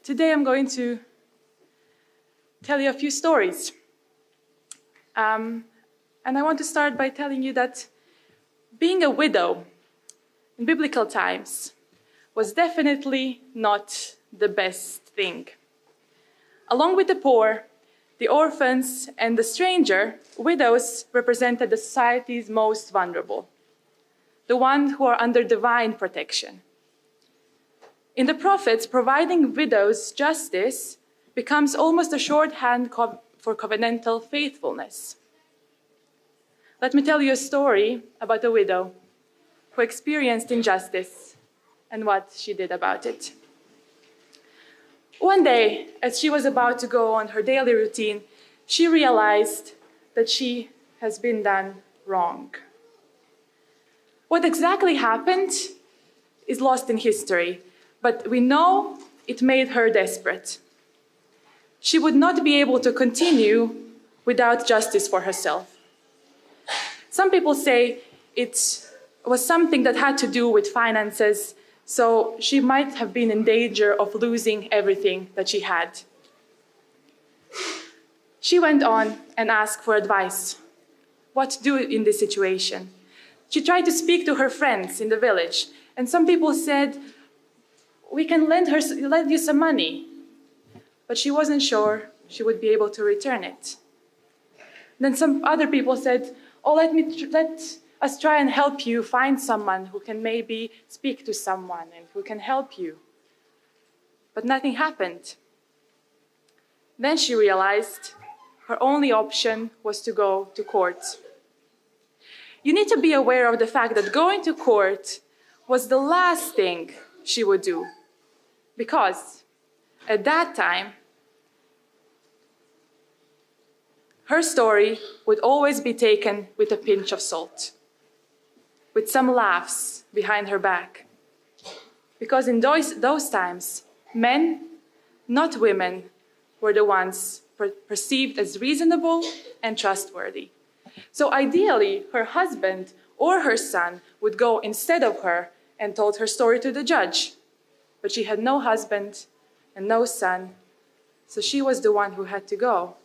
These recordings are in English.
Today I'm going to tell you a few stories. And I want to start by telling you that being a widow in biblical times was definitely not the best thing. Along with the poor, the orphans, and the stranger, widows represented the society's most vulnerable, the ones who are under divine protection. In the prophets, providing widows justice becomes almost a shorthand for covenantal faithfulness. Let me tell you a story about a widow who experienced injustice and what she did about it. One day, as she was about to go on her daily routine, she realized that she has been done wrong. What exactly happened is lost in history, but we know it made her desperate. She would not be able to continue without justice for herself. Some people say it was something that had to do with finances, so she might have been in danger of losing everything that she had. She went on and asked for advice. What to do in this situation? She tried to speak to her friends in the village, and some people said, "We can lend you some money." But she wasn't sure she would be able to return it. Then some other people said, "Oh, let us try and help you find someone who can maybe speak to someone and who can help you." But nothing happened. Then she realized her only option was to go to court. You need to be aware of the fact that going to court was the last thing she would do, because at that time, her story would always be taken with a pinch of salt, with some laughs behind her back. Because in those times, men, not women, were the ones perceived as reasonable and trustworthy. So ideally, her husband or her son would go instead of her and told her story to the judge. But she had no husband and no son, so she was the one who had to go.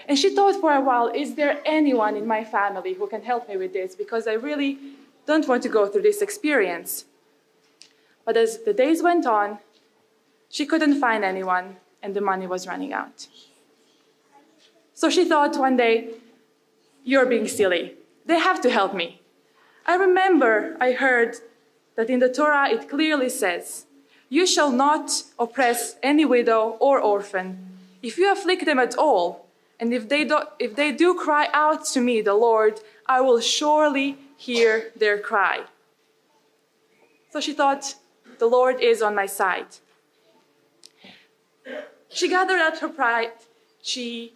And she thought for a while, is there anyone in my family who can help me with this? Because I really don't want to go through this experience. But as the days went on, she couldn't find anyone, and the money was running out. So she thought one day, "You're being silly. They have to help me. I remember I heard that in the Torah it clearly says, 'You shall not oppress any widow or orphan. If you afflict them at all, and if they do cry out to me, the Lord, I will surely hear their cry.'" So she thought, the Lord is on my side. She gathered up her pride. She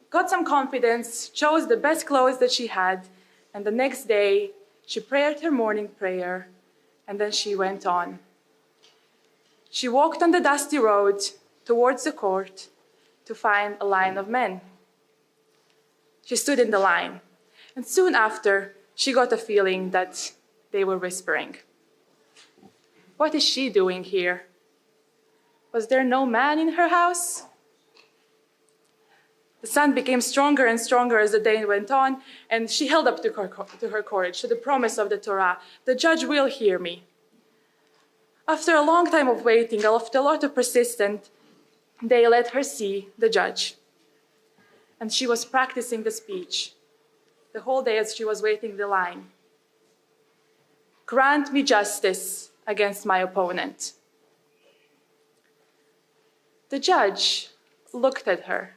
got some confidence, chose the best clothes that she had, and the next day she prayed her morning prayer, and then she went on. She walked on the dusty road towards the court to find a line of men. She stood in the line, and soon after, she got a feeling that they were whispering. What is she doing here? Was there no man in her house? The sun became stronger and stronger as the day went on, and she held up to her courage, to the promise of the Torah. The judge will hear me. After a long time of waiting, after a lot of persistence, they let her see the judge. And she was practicing the speech the whole day as she was waiting the line. "Grant me justice against my opponent." The judge looked at her.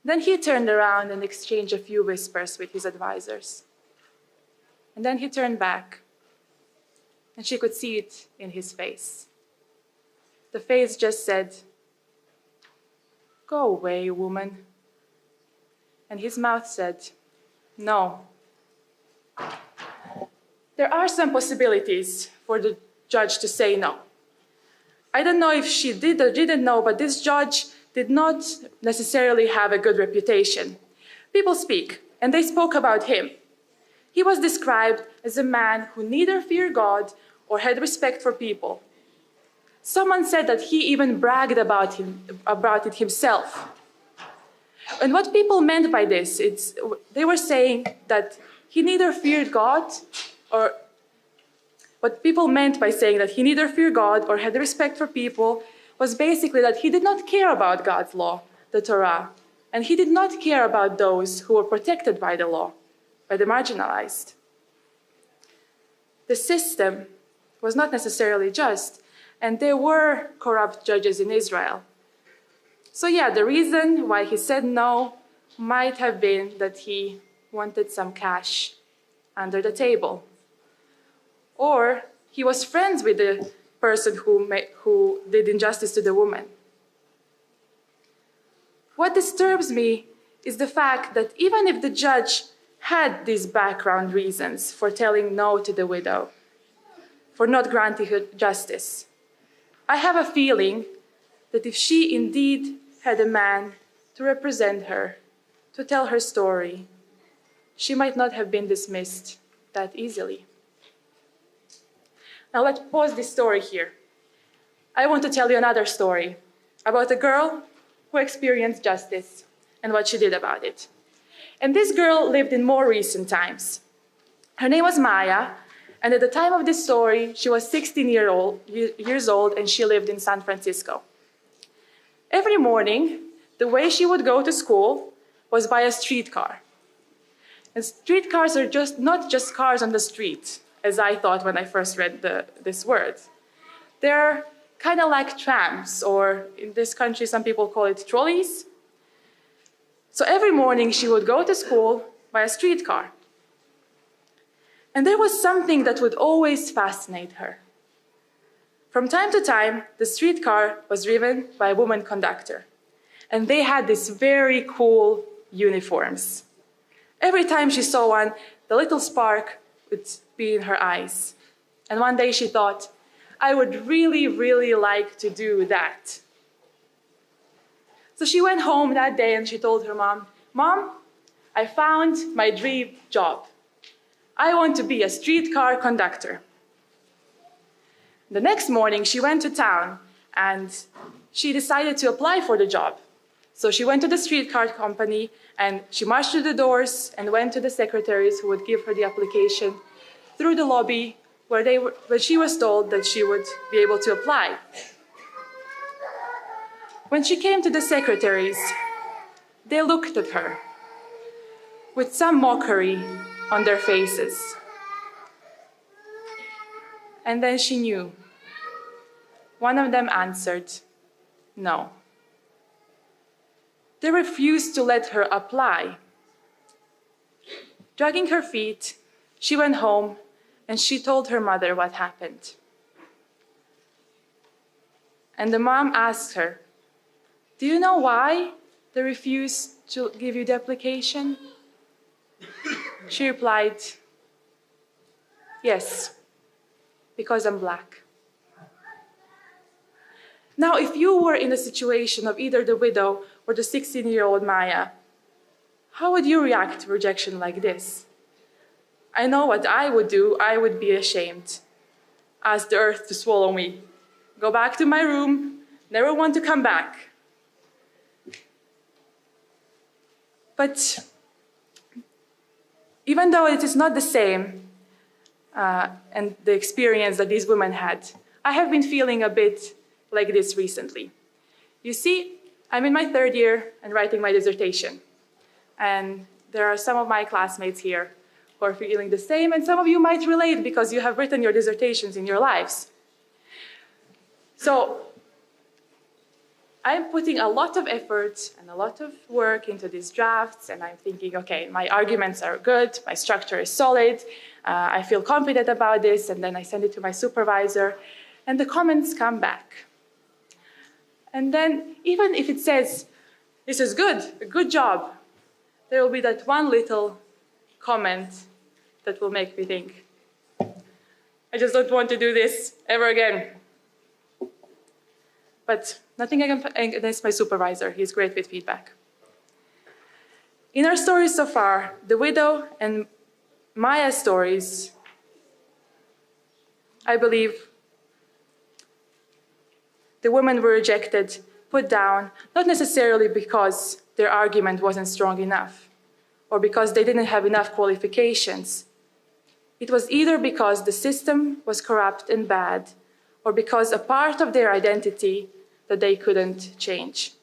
Then he turned around and exchanged a few whispers with his advisors. And then he turned back, and she could see it in his face. The face just said, "Go away, woman." And his mouth said, "No." There are some possibilities for the judge to say no. I don't know if she did or didn't know, but this judge did not necessarily have a good reputation. People speak, and they spoke about him. He was described as a man who neither feared God or had respect for people. Someone said that he even bragged about it himself. And what people meant by this, they were saying that he neither feared God, or what people meant by saying that he neither feared God or had respect for people was basically that he did not care about God's law, the Torah, and he did not care about those who were protected by the law, by the marginalized. The system was not necessarily just, and there were corrupt judges in Israel. So yeah, the reason why he said no might have been that he wanted some cash under the table. Or he was friends with the person who did injustice to the woman. What disturbs me is the fact that even if the judge had these background reasons for telling no to the widow, for not granting her justice, I have a feeling that if she indeed had a man to represent her, to tell her story, she might not have been dismissed that easily. Now let's pause this story here. I want to tell you another story about a girl who experienced justice and what she did about it. And this girl lived in more recent times. Her name was Maya, and at the time of this story, she was 16 years old, and she lived in San Francisco. Every morning, the way she would go to school was by a streetcar. And streetcars are not just cars on the street, as I thought when I first read this word. They're kind of like trams, or in this country, some people call it trolleys. So every morning, she would go to school by a streetcar. And there was something that would always fascinate her. From time to time, the streetcar was driven by a woman conductor. And they had these very cool uniforms. Every time she saw one, the little spark would be in her eyes. And one day she thought, I would really, really like to do that. So she went home that day and she told her mom, Mom, I found my dream job. I want to be a streetcar conductor. The next morning, she went to town and she decided to apply for the job. So she went to the streetcar company and she marched through the doors and went to the secretaries who would give her the application through the lobby where she was told that she would be able to apply. When she came to the secretaries, they looked at her with some mockery on their faces. And then she knew. One of them answered, no. They refused to let her apply. Dragging her feet, she went home and she told her mother what happened. And the mom asked her, do you know why they refused to give you the application? She replied, yes, because I'm Black. Now, if you were in the situation of either the widow or the 16-year-old Maya, how would you react to rejection like this? I know what I would do. I would be ashamed. Ask the earth to swallow me. Go back to my room, never want to come back. But even though it is not the same, and the experience that these women had, I have been feeling a bit like this recently. You see, I'm in my third year and writing my dissertation. And there are some of my classmates here who are feeling the same, and some of you might relate because you have written your dissertations in your lives. So I'm putting a lot of effort and a lot of work into these drafts, and I'm thinking, okay, my arguments are good, my structure is solid, I feel confident about this, and then I send it to my supervisor, and the comments come back. And then, even if it says, this is good, a good job, there will be that one little comment that will make me think, I just don't want to do this ever again. But nothing against my supervisor, he's great with feedback. In our stories so far, the widow and Maya's stories, I believe, the women were rejected, put down, not necessarily because their argument wasn't strong enough or because they didn't have enough qualifications. It was either because the system was corrupt and bad or because a part of their identity that they couldn't change.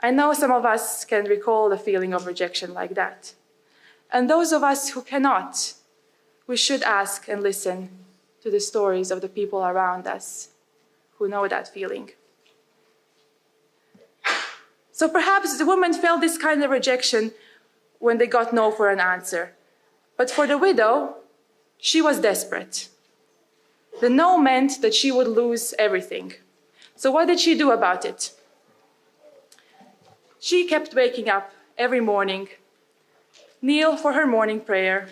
I know some of us can recall the feeling of rejection like that. And those of us who cannot, we should ask and listen to the stories of the people around us who know that feeling. So perhaps the woman felt this kind of rejection when they got no for an answer. But for the widow, she was desperate. The no meant that she would lose everything. So what did she do about it? She kept waking up every morning, kneel for her morning prayer,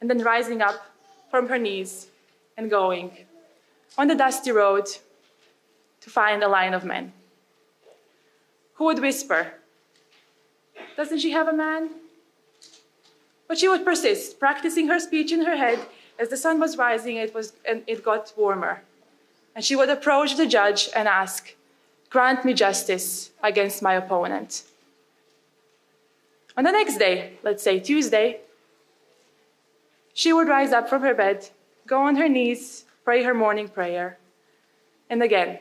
and then rising up from her knees and going on the dusty road to find a line of men who would whisper, "Doesn't she have a man?" But she would persist, practicing her speech in her head. As the sun was rising, it got warmer. And she would approach the judge and ask, "Grant me justice against my opponent." On the next day, let's say Tuesday, she would rise up from her bed, go on her knees, pray her morning prayer, and again,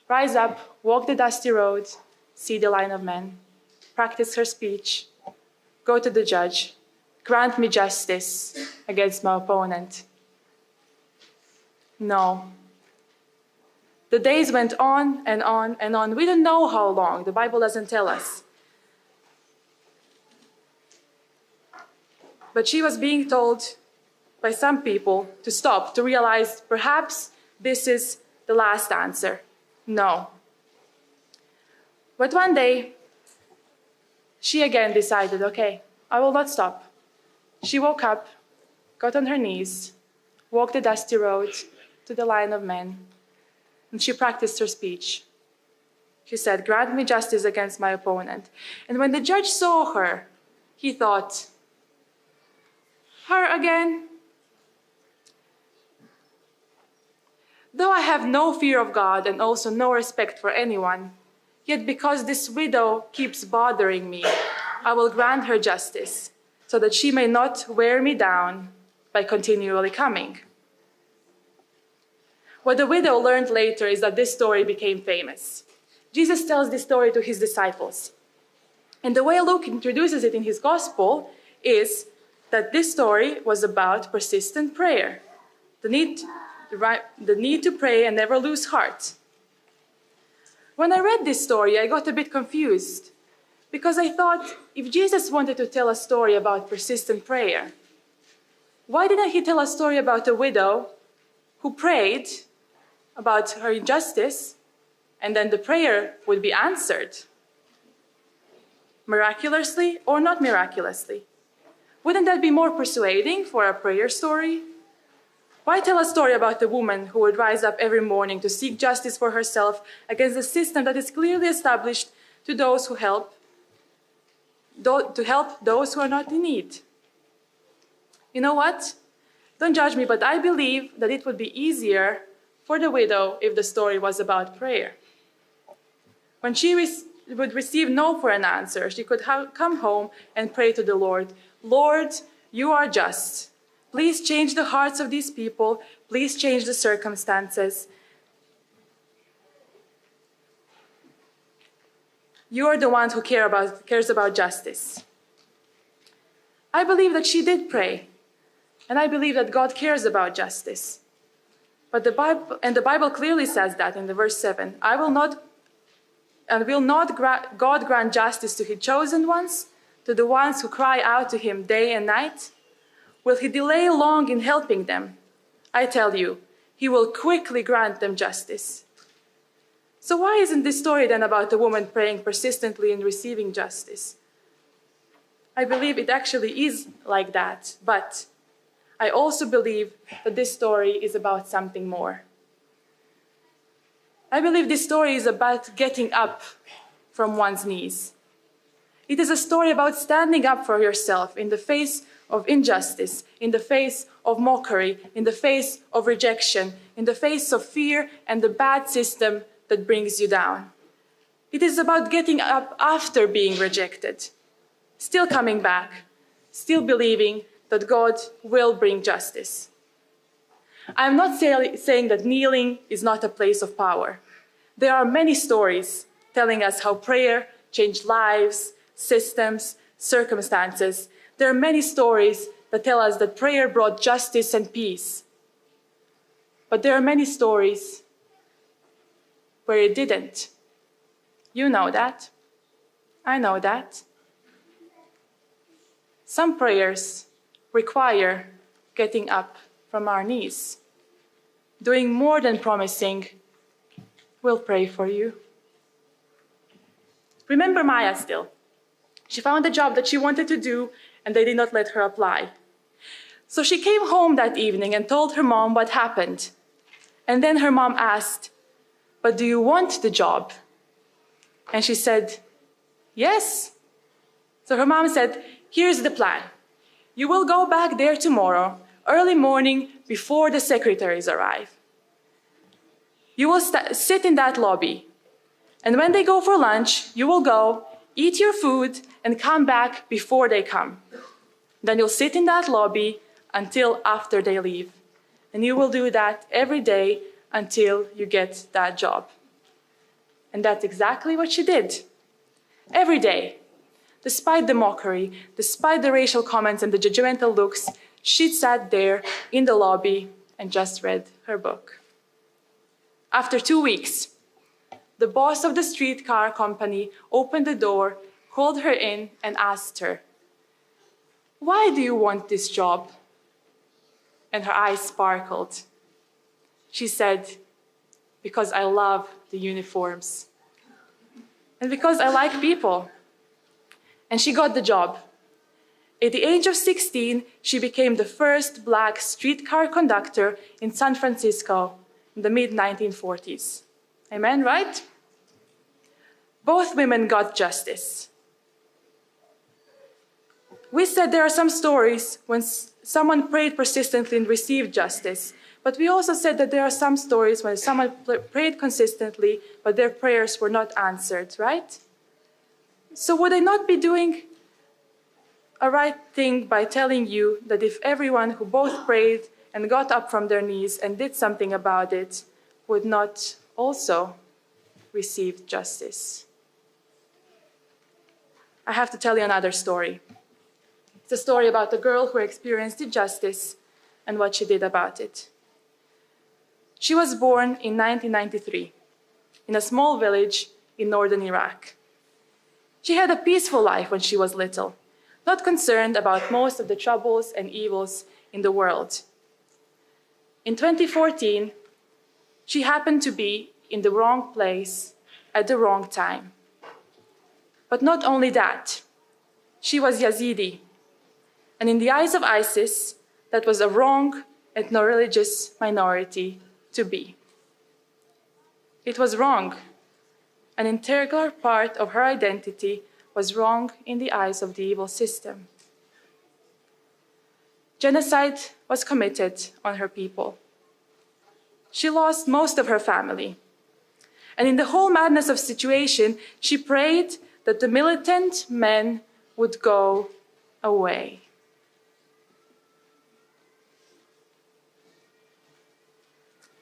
rise up, walk the dusty road, see the line of men, practice her speech, go to the judge, "Grant me justice against my opponent." No. The days went on and on and on. We don't know how long. The Bible doesn't tell us. But she was being told by some people to stop, to realize perhaps this is the last answer. No. But one day, she again decided, okay, I will not stop. She woke up, got on her knees, walked the dusty road to the line of men, and she practiced her speech. She said, "Grant me justice against my opponent." And when the judge saw her, he thought, "Her again? Though I have no fear of God and also no respect for anyone, yet because this widow keeps bothering me, I will grant her justice, so that she may not wear me down by continually coming." What the widow learned later is that this story became famous. Jesus tells this story to his disciples. And the way Luke introduces it in his gospel is that this story was about persistent prayer, the need to pray and never lose heart. When I read this story, I got a bit confused because I thought, if Jesus wanted to tell a story about persistent prayer, why didn't he tell a story about a widow who prayed about her injustice and then the prayer would be answered? Miraculously or not miraculously? Wouldn't that be more persuading for a prayer story? Why tell a story about a woman who would rise up every morning to seek justice for herself against a system that is clearly established to those who help those who are not in need? You know what? Don't judge me, but I believe that it would be easier for the widow if the story was about prayer. When she would receive no for an answer, she could come home and pray to the Lord, "Lord, you are just. Please change the hearts of these people. Please change the circumstances. You are the one who cares about justice." I believe that she did pray, and I believe that God cares about justice. But the Bible clearly says that in the verse 7, will not God grant justice to his chosen ones, to the ones who cry out to him day and night? Will he delay long in helping them? I tell you, he will quickly grant them justice. So why isn't this story then about a woman praying persistently and receiving justice? I believe it actually is like that, but I also believe that this story is about something more. I believe this story is about getting up from one's knees. It is a story about standing up for yourself in the face of injustice, in the face of mockery, in the face of rejection, in the face of fear and the bad system that brings you down. It is about getting up after being rejected, still coming back, still believing that God will bring justice. I'm not saying that kneeling is not a place of power. There are many stories telling us how prayer changed lives, systems, circumstances. There are many stories that tell us that prayer brought justice and peace. But there are many stories where it didn't. You know that. I know that. Some prayers require getting up from our knees, doing more than promising, "We'll pray for you." Remember Maya still. She found a job that she wanted to do, and they did not let her apply. So she came home that evening and told her mom what happened. And then her mom asked, "But do you want the job?" And she said, "Yes." So her mom said, "Here's the plan. You will go back there tomorrow, early morning, before the secretaries arrive. You will sit in that lobby. And when they go for lunch, you will go, eat your food, and come back before they come. Then you'll sit in that lobby until after they leave. And you will do that every day until you get that job." And that's exactly what she did. Every day, despite the mockery, despite the racial comments and the judgmental looks, she sat there in the lobby and just read her book. After 2 weeks, the boss of the streetcar company opened the door, called her in, and asked her, "Why do you want this job?" And her eyes sparkled. She said, "Because I love the uniforms. And because I like people." And she got the job. At the age of 16, she became the first Black streetcar conductor in San Francisco in the mid-1940s. Amen, right? Both women got justice. We said there are some stories when someone prayed persistently and received justice, but we also said that there are some stories when someone prayed consistently, but their prayers were not answered, right? So would I not be doing a right thing by telling you that if everyone who both prayed and got up from their knees and did something about it would not also receive justice? I have to tell you another story. It's a story about a girl who experienced injustice and what she did about it. She was born in 1993 in a small village in northern Iraq. She had a peaceful life when she was little, not concerned about most of the troubles and evils in the world. In 2014, she happened to be in the wrong place at the wrong time. But not only that, she was Yazidi. And in the eyes of ISIS, that was a wrong ethno-religious minority to be. It was wrong. An integral part of her identity was wrong in the eyes of the evil system. Genocide was committed on her people. She lost most of her family. And in the whole madness of the situation, she prayed that the militant men would go away.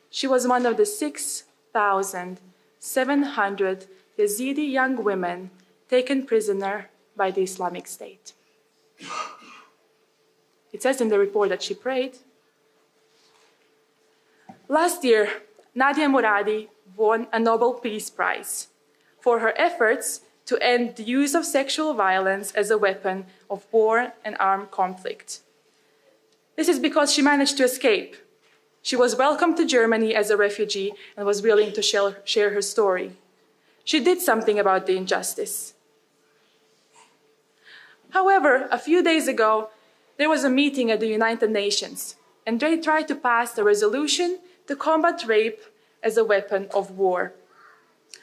She was one of the 6,700 Yazidi young women taken prisoner by the Islamic State. It says in the report that she prayed. Last year, Nadia Muradi won a Nobel Peace Prize for her efforts to end the use of sexual violence as a weapon of war and armed conflict. This is because she managed to escape. She was welcomed to Germany as a refugee and was willing to share her story. She did something about the injustice. However, a few days ago, there was a meeting at the United Nations, and they tried to pass a resolution to combat rape as a weapon of war.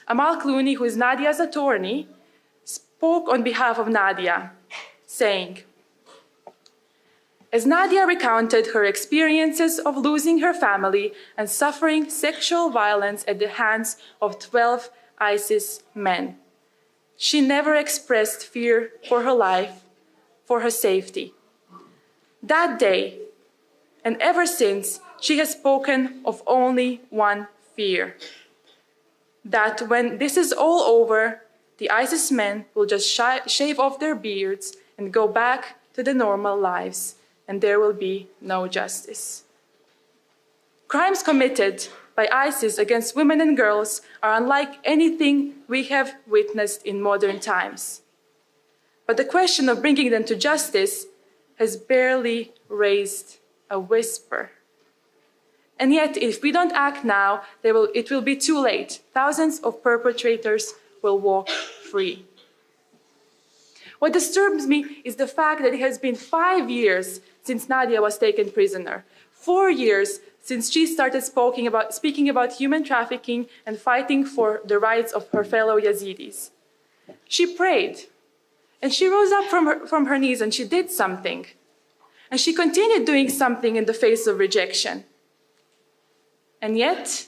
Amal Clooney, who is Nadia's attorney, spoke on behalf of Nadia, saying, as Nadia recounted her experiences of losing her family and suffering sexual violence at the hands of 12 ISIS men, she never expressed fear for her life, for her safety. That day, and ever since, she has spoken of only one fear: that when this is all over, the ISIS men will just shave off their beards and go back to their normal lives, and there will be no justice. Crimes committed by ISIS against women and girls are unlike anything we have witnessed in modern times. But the question of bringing them to justice has barely raised a whisper. And yet, if we don't act now, it will be too late. Thousands of perpetrators will walk free. What disturbs me is the fact that it has been 5 years since Nadia was taken prisoner, 4 years since she started speaking about human trafficking and fighting for the rights of her fellow Yazidis. She prayed, and she rose up from her knees and she did something. And she continued doing something in the face of rejection. And yet,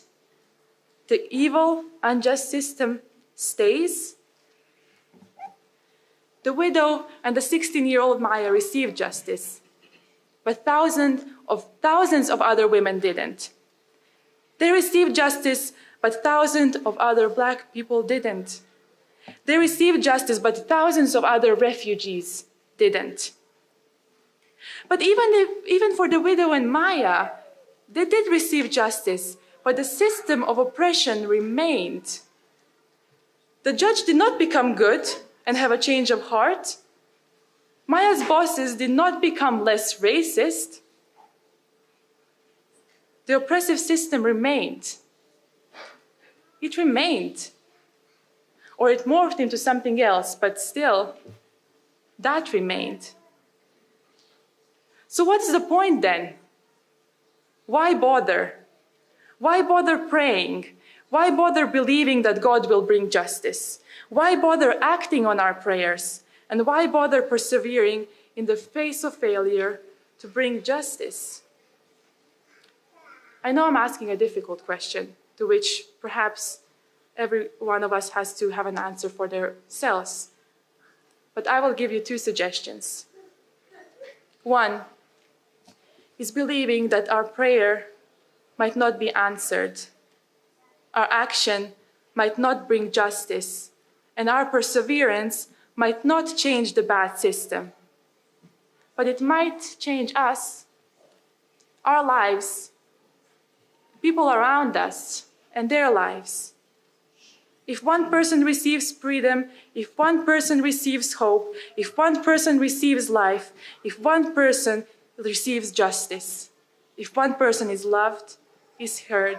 the evil, unjust system stays. The widow and the 16-year-old Maya received justice, but thousands of other women didn't. They received justice, but thousands of other Black people didn't. They received justice, but thousands of other refugees didn't. But even for the widow and Maya, they did receive justice, but the system of oppression remained. The judge did not become good and have a change of heart. Maya's bosses did not become less racist. The oppressive system remained. It remained. Or it morphed into something else, but still, that remained. So what's the point then? Why bother? Why bother praying? Why bother believing that God will bring justice? Why bother acting on our prayers? And why bother persevering in the face of failure to bring justice? I know I'm asking a difficult question to which perhaps every one of us has to have an answer for themselves. But I will give you 2 suggestions. One is believing that our prayer might not be answered, our action might not bring justice, and our perseverance might not change the bad system. But it might change us, our lives, people around us, and their lives. If one person receives freedom, if one person receives hope, if one person receives life, if one person receives justice, if one person is loved, is heard,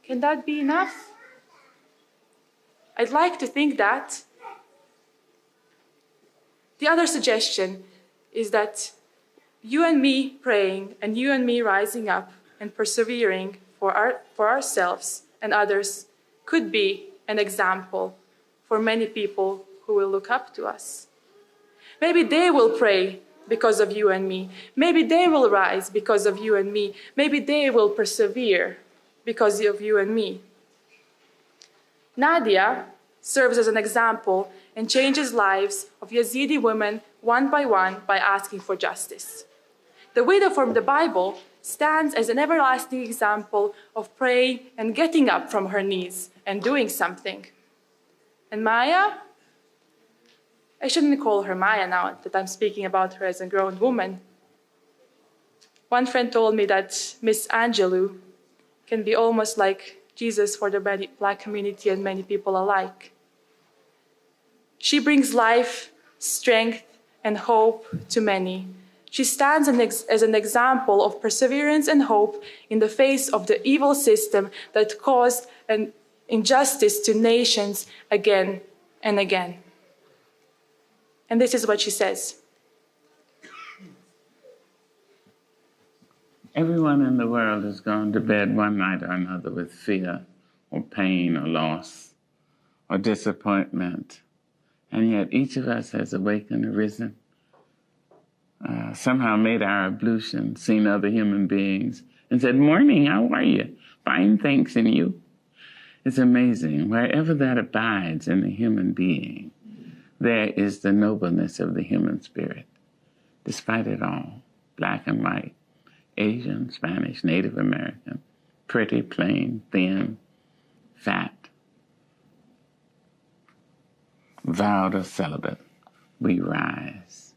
can that be enough? I'd like to think that. The other suggestion is that you and me praying and you and me rising up and persevering for ourselves and others could be an example for many people who will look up to us. Maybe they will pray because of you and me. Maybe they will rise because of you and me. Maybe they will persevere because of you and me. Nadia serves as an example and changes lives of Yazidi women one by asking for justice. The widow from the Bible stands as an everlasting example of praying and getting up from her knees and doing something. And Maya? I shouldn't call her Maya now that I'm speaking about her as a grown woman. One friend told me that Miss Angelou can be almost like Jesus for the Black community and many people alike. She brings life, strength, and hope to many. She stands as an example of perseverance and hope in the face of the evil system that caused an injustice to nations again and again. And this is what she says. Everyone in the world has gone to bed one night or another with fear or pain or loss or disappointment. And yet each of us has awakened, arisen, somehow made our ablution, seen other human beings, and said, "Morning, how are you? Fine, thanks, and you?" It's amazing. Wherever that abides in the human being, there is the nobleness of the human spirit, despite it all. Black and white, Asian, Spanish, Native American, pretty, plain, thin, fat, vowed or celibate, we rise.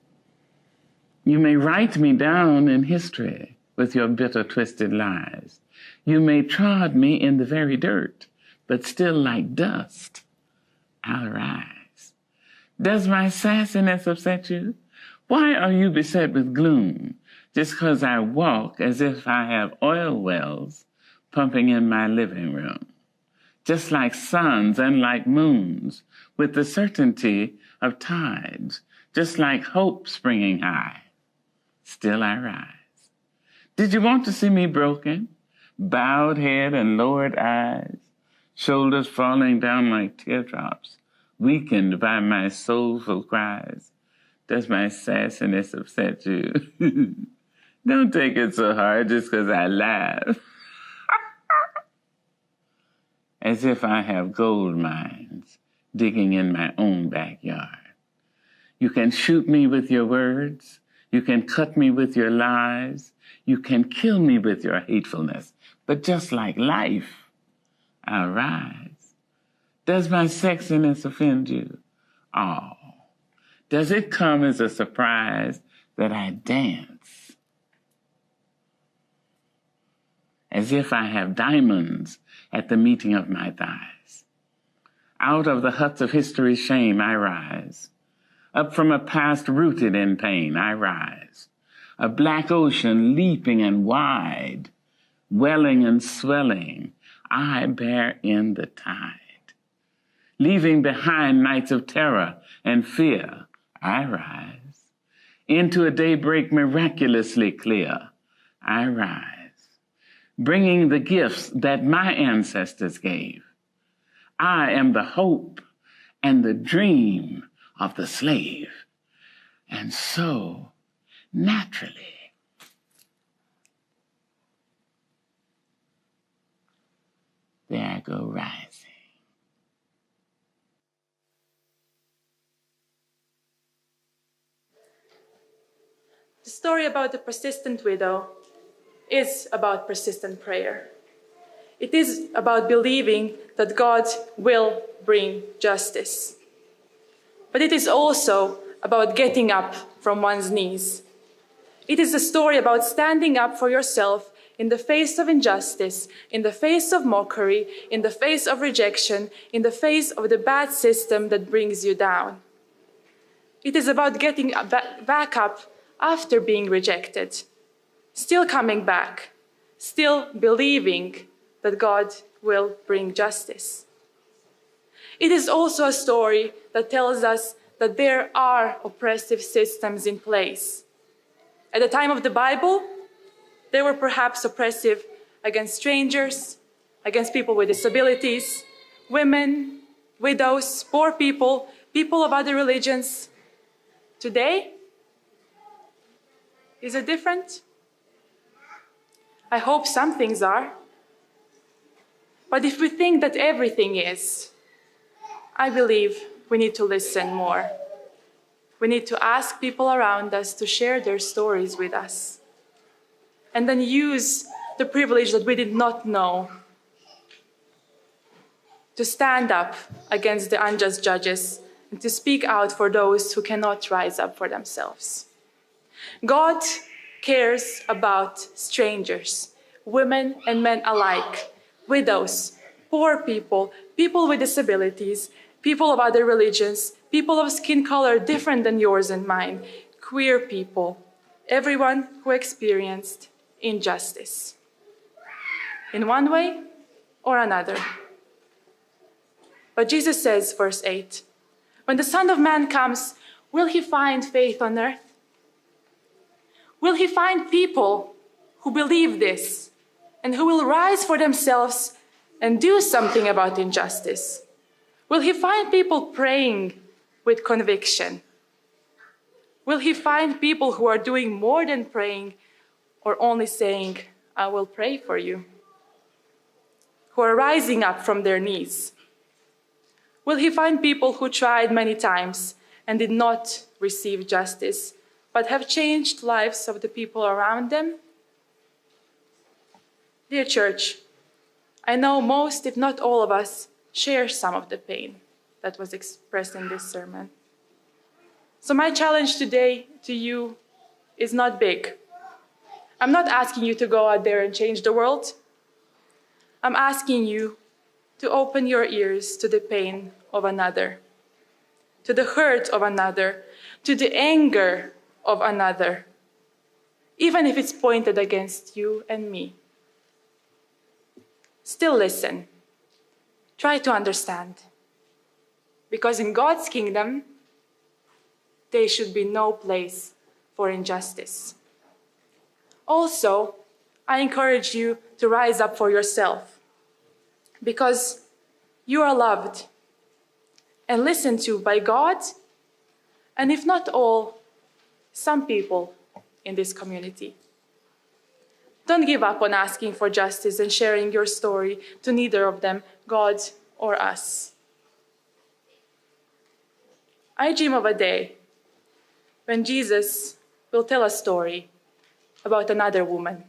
You may write me down in history with your bitter, twisted lies. You may trod me in the very dirt, but still like dust, I'll rise. Does my sassiness upset you? Why are you beset with gloom just because I walk as if I have oil wells pumping in my living room? Just like suns and like moons, with the certainty of tides, just like hope springing high, still I rise. Did you want to see me broken? Bowed head and lowered eyes, shoulders falling down like teardrops, weakened by my soulful cries. Does my sassiness upset you? Don't take it so hard just because I laugh. As if I have gold mines digging in my own backyard. You can shoot me with your words. You can cut me with your lies. You can kill me with your hatefulness. But just like life, I'll rise. Does my sexiness offend you? Oh, does it come as a surprise that I dance? As if I have diamonds at the meeting of my thighs. Out of the huts of history's shame I rise. Up from a past rooted in pain I rise. A black ocean leaping and wide, welling and swelling, I bear in the tide. Leaving behind nights of terror and fear, I rise. Into a daybreak miraculously clear, I rise. Bringing the gifts that my ancestors gave. I am the hope and the dream of the slave. And so, naturally, there I go rising. The story about the persistent widow is about persistent prayer. It is about believing that God will bring justice. But it is also about getting up from one's knees. It is a story about standing up for yourself in the face of injustice, in the face of mockery, in the face of rejection, in the face of the bad system that brings you down. It is about getting back up after being rejected, still coming back, still believing that God will bring justice. It is also a story that tells us that there are oppressive systems in place. At the time of the Bible, they were perhaps oppressive against strangers, against people with disabilities, women, widows, poor people, people of other religions. Today, is it different? I hope some things are. But if we think that everything is, I believe we need to listen more. We need to ask people around us to share their stories with us. And then use the privilege that we did not know to stand up against the unjust judges and to speak out for those who cannot rise up for themselves. God cares about strangers, women and men alike, widows, poor people, people with disabilities, people of other religions, people of skin color different than yours and mine, queer people, everyone who experienced injustice in one way or another. But Jesus says, verse 8, when the Son of Man comes, will he find faith on earth? Will he find people who believe this and who will rise for themselves and do something about injustice? Will he find people praying with conviction? Will he find people who are doing more than praying or only saying, I will pray for you? Who are rising up from their knees? Will he find people who tried many times and did not receive justice, but have changed lives of the people around them? Dear church, I know most, if not all of us, share some of the pain that was expressed in this sermon. So my challenge today to you is not big. I'm not asking you to go out there and change the world. I'm asking you to open your ears to the pain of another, to the hurt of another, to the anger of another, even if it's pointed against you and me. Still listen. Try to understand. Because in God's kingdom, there should be no place for injustice. Also, I encourage you to rise up for yourself, because you are loved and listened to by God, and if not all, some people in this community. Don't give up on asking for justice and sharing your story to neither of them, God or us. I dream of a day when Jesus will tell a story about another woman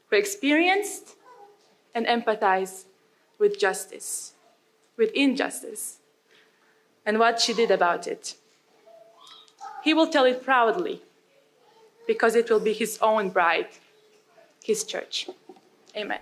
who experienced and empathized with justice, with injustice, and what she did about it. He will tell it proudly, because it will be his own bride, his church. Amen.